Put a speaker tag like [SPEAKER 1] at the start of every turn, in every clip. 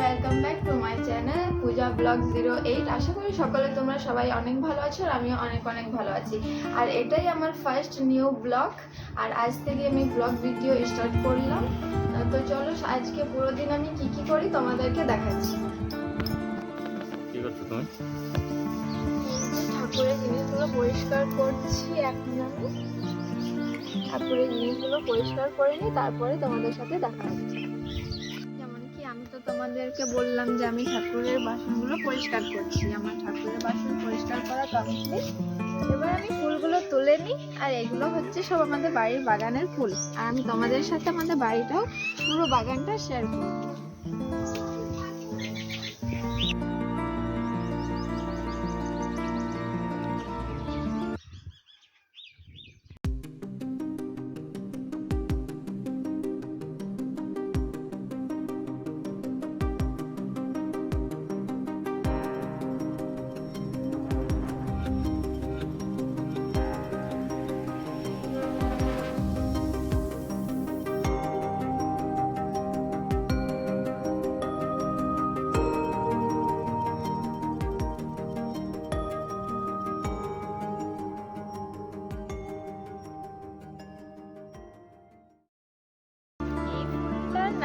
[SPEAKER 1] Welcome back to my channel Puja blog 08। আশা করি সকলে তোমরা সবাই অনেক ভালো আছো আর আমিও অনেক ভালো আছি। আর এটাই আমার ফার্স্ট নিউ ব্লগ, আর আজ থেকে আমি ব্লগ ভিডিও স্টার্ট করলাম। তো চলো আজকে পুরো দিন আমি কি করি তোমাদেরকে দেখাচ্ছি।
[SPEAKER 2] কি করছো তুমি?
[SPEAKER 1] ঠাকুরের জিনিসগুলো পরিষ্কার করছি। এখন আমি ঠাকুরের জিনিসগুলো পরিষ্কার করে নিই, তারপরে তোমাদের সাথে দেখা হচ্ছে। যেমন কি আমি তো তোমাদেরকে বললাম যে আমি ঠাকুরের বাসনগুলো পরিষ্কার করছি। আমার ঠাকুরের বাসন পরিষ্কার করা কমপ্লিট। এবার আমি ফুলগুলো তুলে নিই, আর এগুলো হচ্ছে সব আমাদের বাড়ির বাগানের ফুল। আর আমি তোমাদের সাথে আমাদের বাড়িটাও পুরো বাগানটা শেয়ার করব।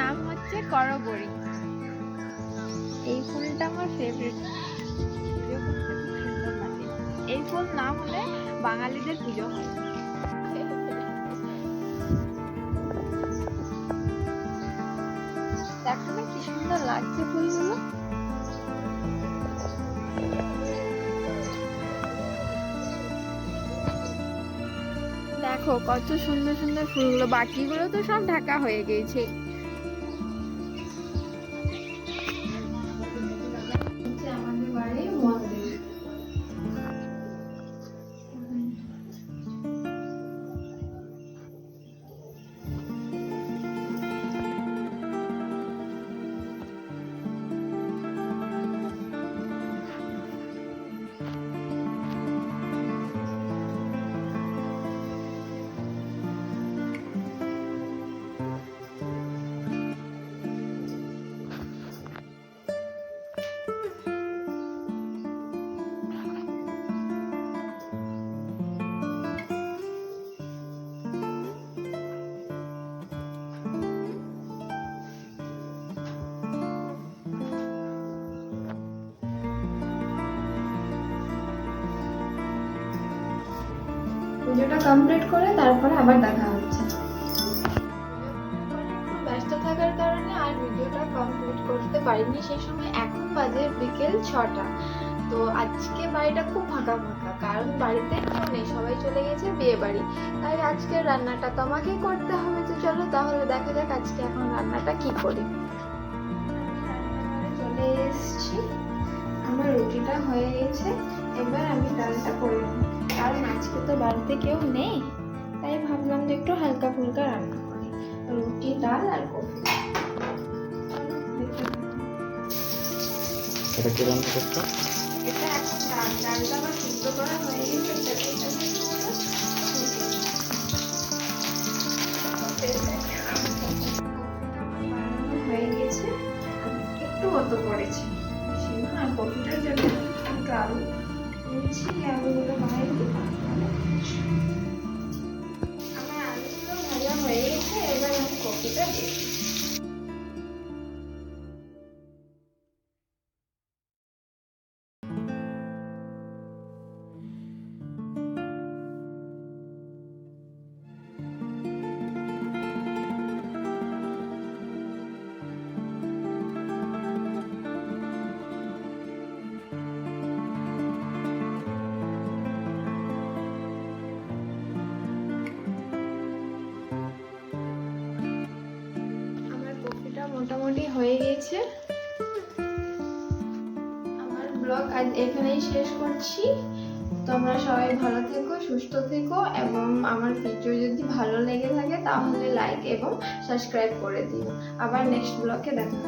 [SPEAKER 1] নাম হচ্ছে করবড়ি। এই ফুলটা আমার ফেভারিট। এই ফুল না হলে বাঙালিদের পুজো হয়। দেখো না কি সুন্দর লাগছে ফুলগুলো। দেখো কত সুন্দর সুন্দর ফুলগুলো, বাকিগুলো তো সব ঢাকা হয়ে গেছে। আমাদের বাড়ির মন্দির। ভিডিওটা কমপ্লিট করে তারপরে আবার দেখা হচ্ছে। ব্যস্ত থাকার কারণে আর ভিডিওটা কমপ্লিট করতে পারিনি সেই সময়। এখন বাজে বিকেল 6টা। তো আজকে বাড়িটা খুব ফাঁকা, কারণ বাড়িতে কেউ নেই, সবাই চলে গেছে বিয়ে বাড়ি। তাই আজকে রান্নাটা তো আমাকেই করতে হবে। তো চলো তাহলে দেখা যাক আজকে এখন রান্নাটা কি করি। চলে এসেছি, আমার রুটিটা হয়ে গেছে। এবার আমি ডালটা করে নেব, কারণ আজকে তো বাড়িতে কেউ নেই। তাই ভাবলাম যে একটু হালকা ফুলকা রান্না করি, রুটি ডাল আর কফি।
[SPEAKER 2] এটা কি রান্না করছো?
[SPEAKER 1] এটা এখন ডালটা আমার সিদ্ধ করা হয়ে গেছে। হয়ে গেছে, একটু মতো পড়েছে আর কফিটার জন্য একটু আলু নিয়েছি। আলুগুলো বানাই দিই। আমার আলুগুলো ভাজা হয়ে গেছে, এবার আমি কফিটা দিই। মোটামুটি হয়ে গেছে। আমার ব্লগ আজ এখানেই শেষ করছি। তোমরা সবাই ভালো থেকো, সুস্থ থেকো, এবং আমার ভিডিও যদি ভালো লেগে থাকে তাহলে লাইক এবং সাবস্ক্রাইব করে দিও। আবার নেক্সট ব্লগে দেখা।